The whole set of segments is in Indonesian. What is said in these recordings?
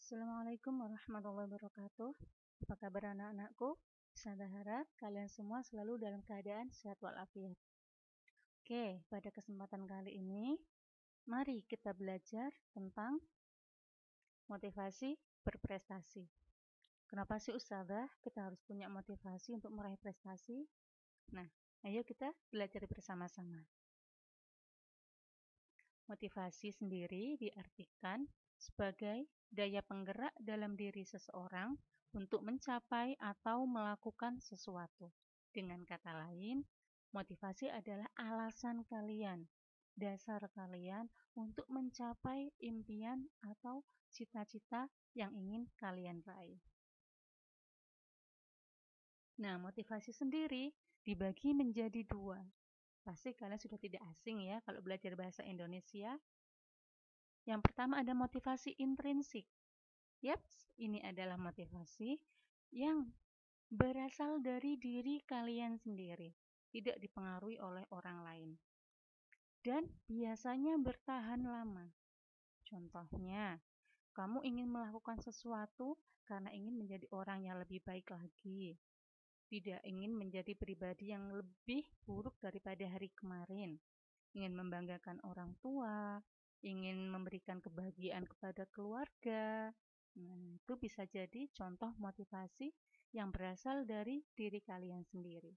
Assalamualaikum warahmatullahi wabarakatuh. Apa kabar anak-anakku? Saya berharap kalian semua selalu dalam keadaan sehat walafiat. Oke, pada kesempatan kali ini, mari kita belajar tentang motivasi berprestasi. Kenapa sih Ustazah kita harus punya motivasi untuk meraih prestasi? Nah, ayo kita belajar bersama-sama. Motivasi sendiri diartikan sebagai daya penggerak dalam diri seseorang untuk mencapai atau melakukan sesuatu. Dengan kata lain, motivasi adalah alasan kalian, dasar kalian untuk mencapai impian atau cita-cita yang ingin kalian raih. Nah, motivasi sendiri dibagi menjadi dua. Pasti kalian sudah tidak asing ya kalau belajar bahasa Indonesia. Yang pertama ada motivasi intrinsik. Yaps, ini adalah motivasi yang berasal dari diri kalian sendiri, tidak dipengaruhi oleh orang lain. Dan biasanya bertahan lama. Contohnya, kamu ingin melakukan sesuatu karena ingin menjadi orang yang lebih baik lagi. Tidak ingin menjadi pribadi yang lebih buruk daripada hari kemarin. Ingin membanggakan orang tua, ingin memberikan kebahagiaan kepada keluarga. Nah, itu bisa jadi contoh motivasi yang berasal dari diri kalian sendiri.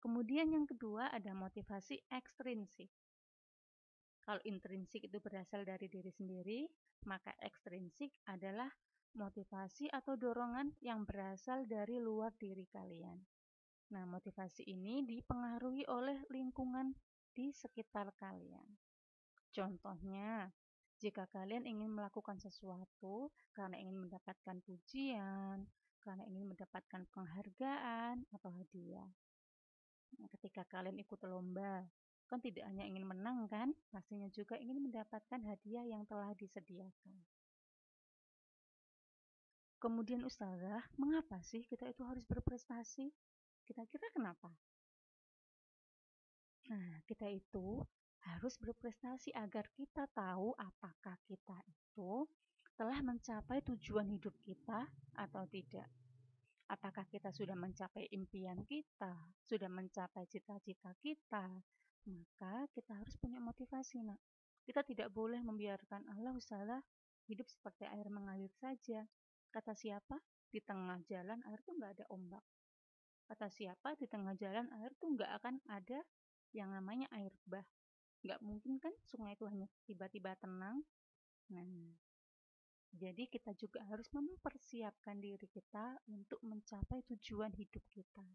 Kemudian yang kedua ada motivasi ekstrinsik. Kalau intrinsik itu berasal dari diri sendiri, maka ekstrinsik adalah motivasi atau dorongan yang berasal dari luar diri kalian. Nah, motivasi ini dipengaruhi oleh lingkungan di sekitar kalian. Contohnya, jika kalian ingin melakukan sesuatu karena ingin mendapatkan pujian, karena ingin mendapatkan penghargaan atau hadiah. Nah, ketika kalian ikut lomba, kan tidak hanya ingin menang kan, pastinya juga ingin mendapatkan hadiah yang telah disediakan. Kemudian Ustazah, mengapa sih kita itu harus berprestasi? Kira-kira kenapa? Nah, kita itu harus berprestasi agar kita tahu apakah kita itu telah mencapai tujuan hidup kita atau tidak. Apakah kita sudah mencapai impian kita, sudah mencapai cita-cita kita, maka kita harus punya motivasi, nak. Kita tidak boleh membiarkan Allah Ta'ala hidup seperti air mengalir saja. Kata siapa? Di tengah jalan air itu nggak ada ombak. Kata siapa? Di tengah jalan air itu nggak akan ada yang namanya air bah. Nggak mungkin kan sungai itu hanya tiba-tiba tenang. Nah, jadi kita juga harus mempersiapkan diri kita untuk mencapai tujuan hidup kita.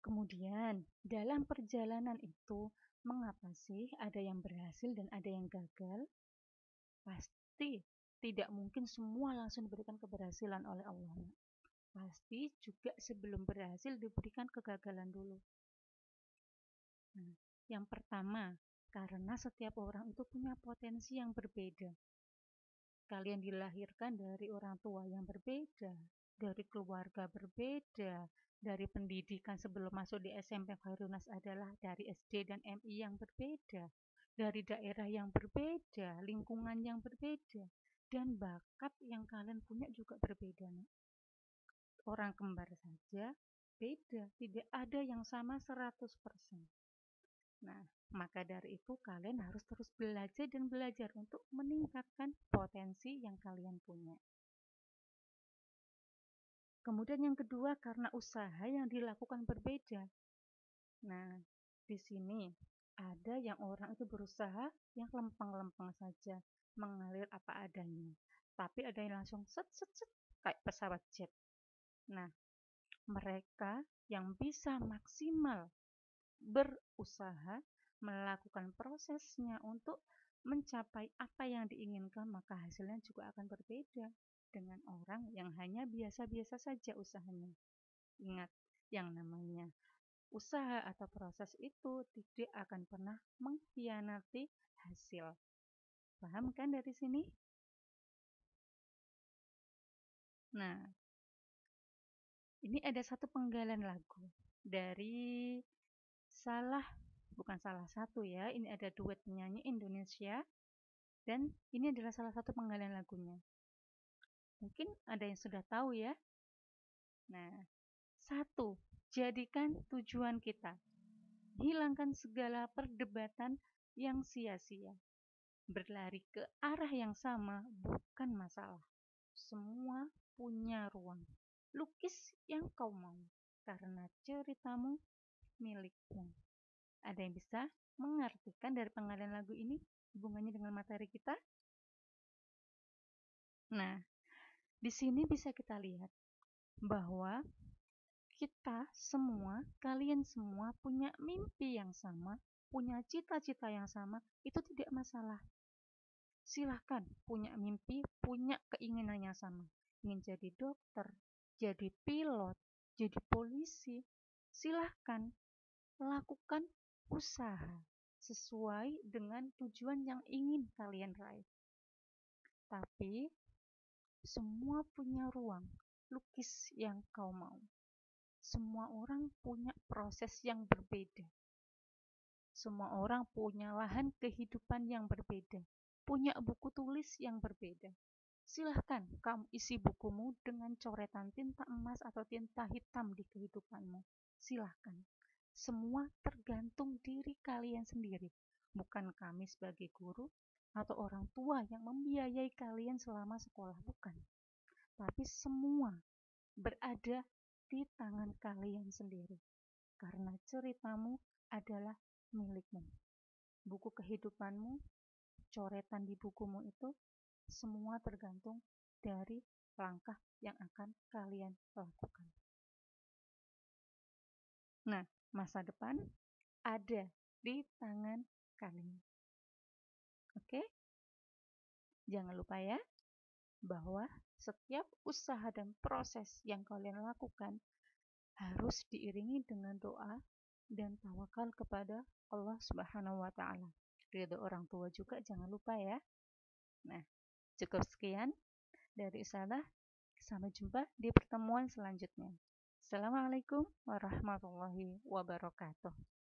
Kemudian, dalam perjalanan itu, mengapa sih ada yang berhasil dan ada yang gagal? Pasti tidak mungkin semua langsung diberikan keberhasilan oleh Allah. Pasti juga sebelum berhasil diberikan kegagalan dulu. Nah, yang pertama, karena setiap orang itu punya potensi yang berbeda. Kalian dilahirkan dari orang tua yang berbeda, dari keluarga berbeda, dari pendidikan sebelum masuk di SMP Khairunnas adalah dari SD dan MI yang berbeda, dari daerah yang berbeda, lingkungan yang berbeda, dan bakat yang kalian punya juga berbeda. Orang kembar saja beda, tidak ada yang sama 100%. Nah, maka dari itu kalian harus terus belajar dan belajar untuk meningkatkan potensi yang kalian punya. Kemudian yang kedua, karena usaha yang dilakukan berbeda. Nah, di sini ada yang orang itu berusaha yang lempeng-lempeng saja, mengalir apa adanya. Tapi ada yang langsung set kayak pesawat jet. Nah, mereka yang bisa maksimal berusaha melakukan prosesnya untuk mencapai apa yang diinginkan, maka hasilnya juga akan berbeda dengan orang yang hanya biasa-biasa saja usahanya. Ingat, yang namanya usaha atau proses itu tidak akan pernah mengkhianati hasil. Paham kan dari sini? Nah, ini ada satu penggalan lagu dari bukan salah satu ya, ini ada duet penyanyi Indonesia Dan ini adalah salah satu penggalian lagunya. Mungkin ada yang sudah tahu ya. Nah, 1. Jadikan tujuan kita. Hilangkan segala perdebatan yang sia-sia. Berlari ke arah yang sama bukan masalah. Semua punya ruang. Lukis yang kau mau, karena ceritamu milikmu. Ada yang bisa mengartikan dari penggalian lagu ini hubungannya dengan materi kita? Nah, di sini bisa kita lihat bahwa kita semua, kalian semua punya mimpi yang sama, punya cita-cita yang sama, itu tidak masalah. Silahkan punya mimpi, punya keinginan yang sama. Ingin jadi dokter, jadi pilot, jadi polisi, silahkan lakukan usaha sesuai dengan tujuan yang ingin kalian raih. Tapi semua punya ruang, lukis yang kau mau. Semua orang punya proses yang berbeda. Semua orang punya lahan kehidupan yang berbeda, punya buku tulis yang berbeda. Silahkan kamu isi bukumu dengan coretan tinta emas atau tinta hitam di kehidupanmu. Silahkan. Semua tergantung diri kalian sendiri. Bukan kami sebagai guru atau orang tua yang membiayai kalian selama sekolah. Bukan. Tapi semua berada di tangan kalian sendiri. Karena ceritamu adalah milikmu. Buku kehidupanmu, coretan di bukumu itu semua tergantung dari langkah yang akan kalian lakukan. Nah, masa depan ada di tangan kalian. Oke? Jangan lupa ya, bahwa setiap usaha dan proses yang kalian lakukan harus diiringi dengan doa dan tawakal kepada Allah Subhanahu wa Ta'ala. Ridho orang tua juga jangan lupa ya. Nah, cukup sekian dari Ustazah. Sampai jumpa di pertemuan selanjutnya. Assalamualaikum warahmatullahi wabarakatuh.